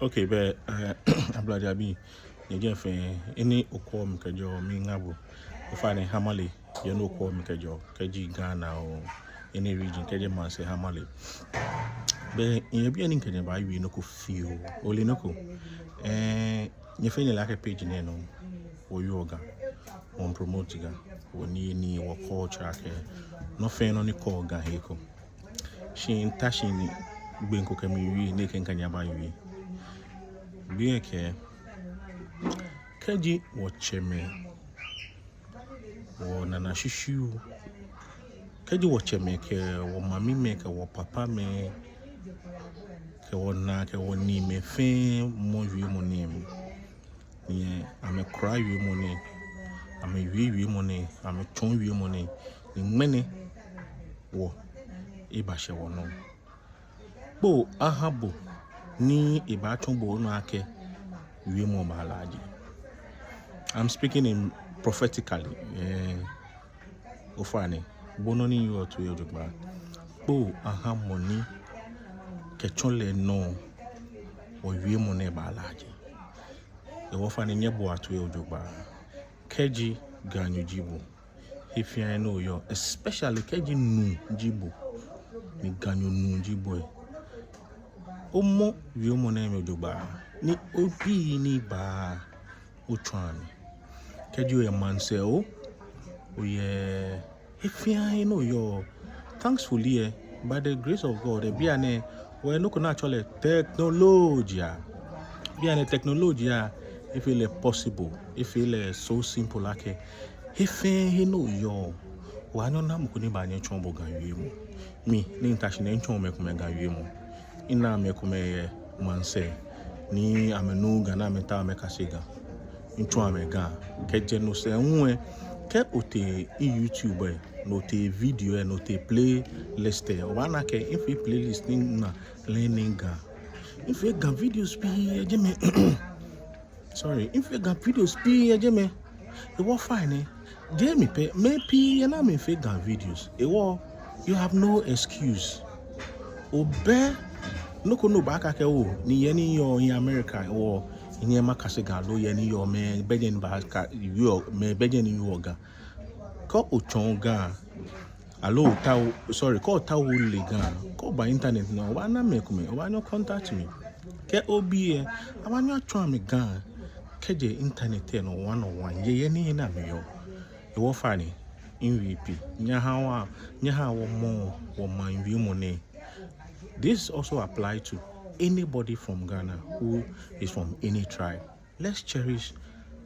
Okay, but Ablajabi, you just any Okom Kajo, Mingabo, or finding Hamale, you know, Kom Kajo, Kaji Ghana or any region, Kajaman say Hamale. But in a beginning, can buy we no feel, only no. And you feel like a page in no, or yoga, on promoting, or near or culture, no fan on the call Gaheko. She ain't touching Binko Kami, Nick and Kanyabai. Being care. Kaji watcheme wo nana shishu kaji watcheme ke wo mami me ke wo papa me ke wo na ke wo ni me fe mo wi mo ni ye ame cry wi mo ni ame wi mo ni ame chon wi mo ni mene wo iba she wo no bo ahabo ni iba chon bo no ake wi mo malaji. I'm speaking in prophetically. Ofane, bononi you or to your job. Oh, aha money, kechole no, or you money balaji. The ofane nyebo to your job. Keji ganyu jibu. If you know your, especially keji nu jibu, ni ganyu nu jibu. Omo you money me job. Ni obi ni ba uchwani. Keju a man say, oh yeah, if you know your thankfully, by the grace of God, we're not actually technology. Be technology, if it's possible, if it's so simple, like if you know your why not Namukuni by nature bogan me, the international make me gayumo. Ina make me man say, ni amenu gana meta mekasiga. Into amega keje no se nwe ke ote YouTube no te video no te play list wana ke if playlist na learning ga if you ga videos bi ejeme sorry if you ga videos bi ejeme e wo fine je mi pe me pi na me fe ga videos e wo you have no excuse obe no ko no ba ka ke o ni ye ni yo in America or in Yamakasiga, Loyani, your man, Bejan Baka, you may Bejan Yoga. Call Uchonga. Allo, Tau, sorry, call Tau Liga. Call by internet now. Why not make me? Why not contact me? KOB, I want you to try me gun. KJ internet 101. Ye, any in a meal. You will find it in VP. Nyahawa, more, or my view money. This also applies to anybody from Ghana who is from any tribe. Let's cherish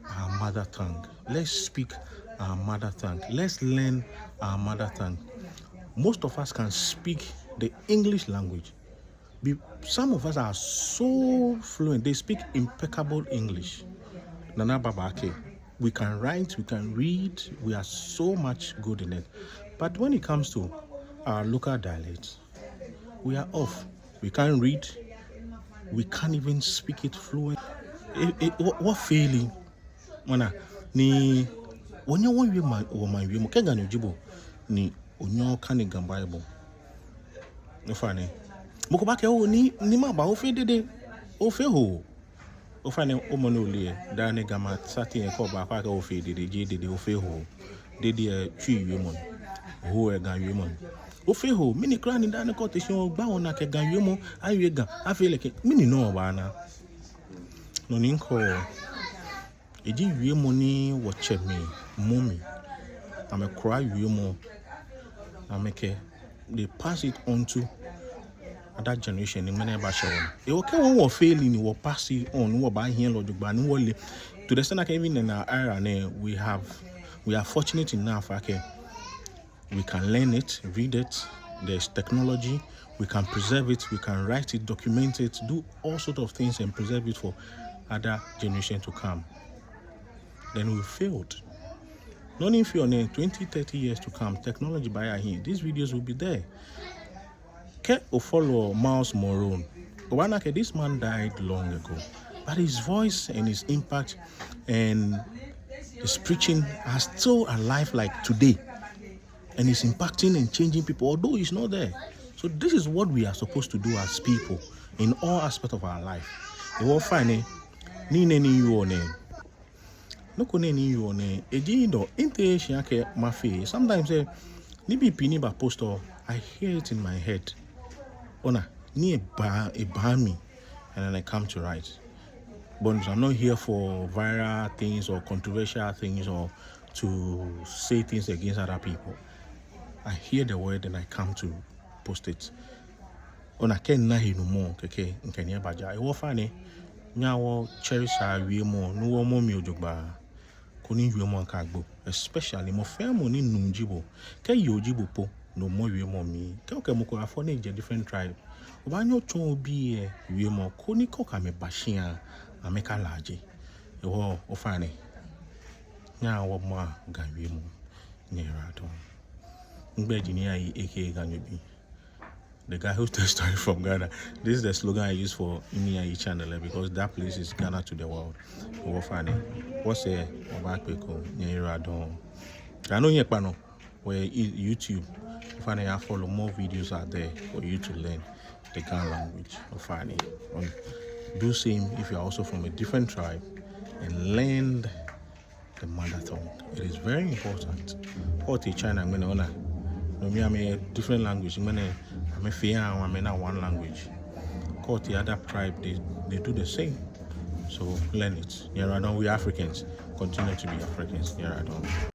our mother tongue. Let's speak our mother tongue. Let's learn our mother tongue. Most of us can speak the English language. Some of us are so fluent. They speak impeccable English. Nana Babake. We can write, we can read. We are so much good in it. But when it comes to our local dialects, we are off. We can't read. We can't even speak it fluent. What failing? Mana ni onye won wi man wi mo kenga no jibo ni onyo kan ga Bible. No fane. Mo ko ba ke o ni ma ba o fe dede. O fe ho. O fane o mo no le da ne gama satin e ko ba kwa ka o fe dede je dede o fe ho. Dede e twi wi mo. Ho e ga wi mo. O fe ho mini kra ni da ne ko te se o gba won na ke ga wi mo ayi ga afi like mini no ba na no ni ko eji wi mo ni wo che me mommy am cry wi mo ameke they pass it on to other generation in many ba share e o ke won wo failing wo pass it on wo ba hien lo jogba ni wo le to the extent that even in our era we are fortunate enough okay. We can learn it, read it. There's technology. We can preserve it. We can write it, document it, do all sorts of things and preserve it for other generations to come. Then we failed. Not if you're 20, 30 years to come, technology by here, these videos will be there. Ke follow Miles Morone. This man died long ago, but his voice and his impact and his preaching are still alive like today. And it's impacting and changing people, although it's not there. So this is what we are supposed to do as people in all aspects of our life. You will find it. Ni you on it. No kone ni you on it. Ejindo inte shiake mafi. Sometimes ni bi pini ba poster. I hear it in my head. Ona ni a me, and then I come to write. But I'm not here for viral things or controversial things or to say things against other people. I hear the word and I come to post it. On a ken na no more keke nkenya baja. E wo fane nya wo cherish awie mo no wo mo mi ojogba. Koni wie mo anka agbo, especially mo fe mo ni nunjibo. Ke yojibo po no mo wie mo mi. Ke o ke mo ko afọ na je different tribe. Oba nyo chon obi e wie mo koni ko ka me bashia ameka laje. E wo o fane nya wo mo ga wie mo nyera don. The guy who tells story from Ghana. This is the slogan I use for Imi channel because that place is Ghana to the world. What's a back Don? I know you pano where YouTube. I follow more videos out there for you to learn the Ghana language. Do same if you are also from a different tribe and learn the mother tongue. It is very important. What in China I'm gonna I'm a different language. I'm a fair, I'm not one language. Called the other tribe, they do the same. So learn it. We Africans. Continue to be Africans.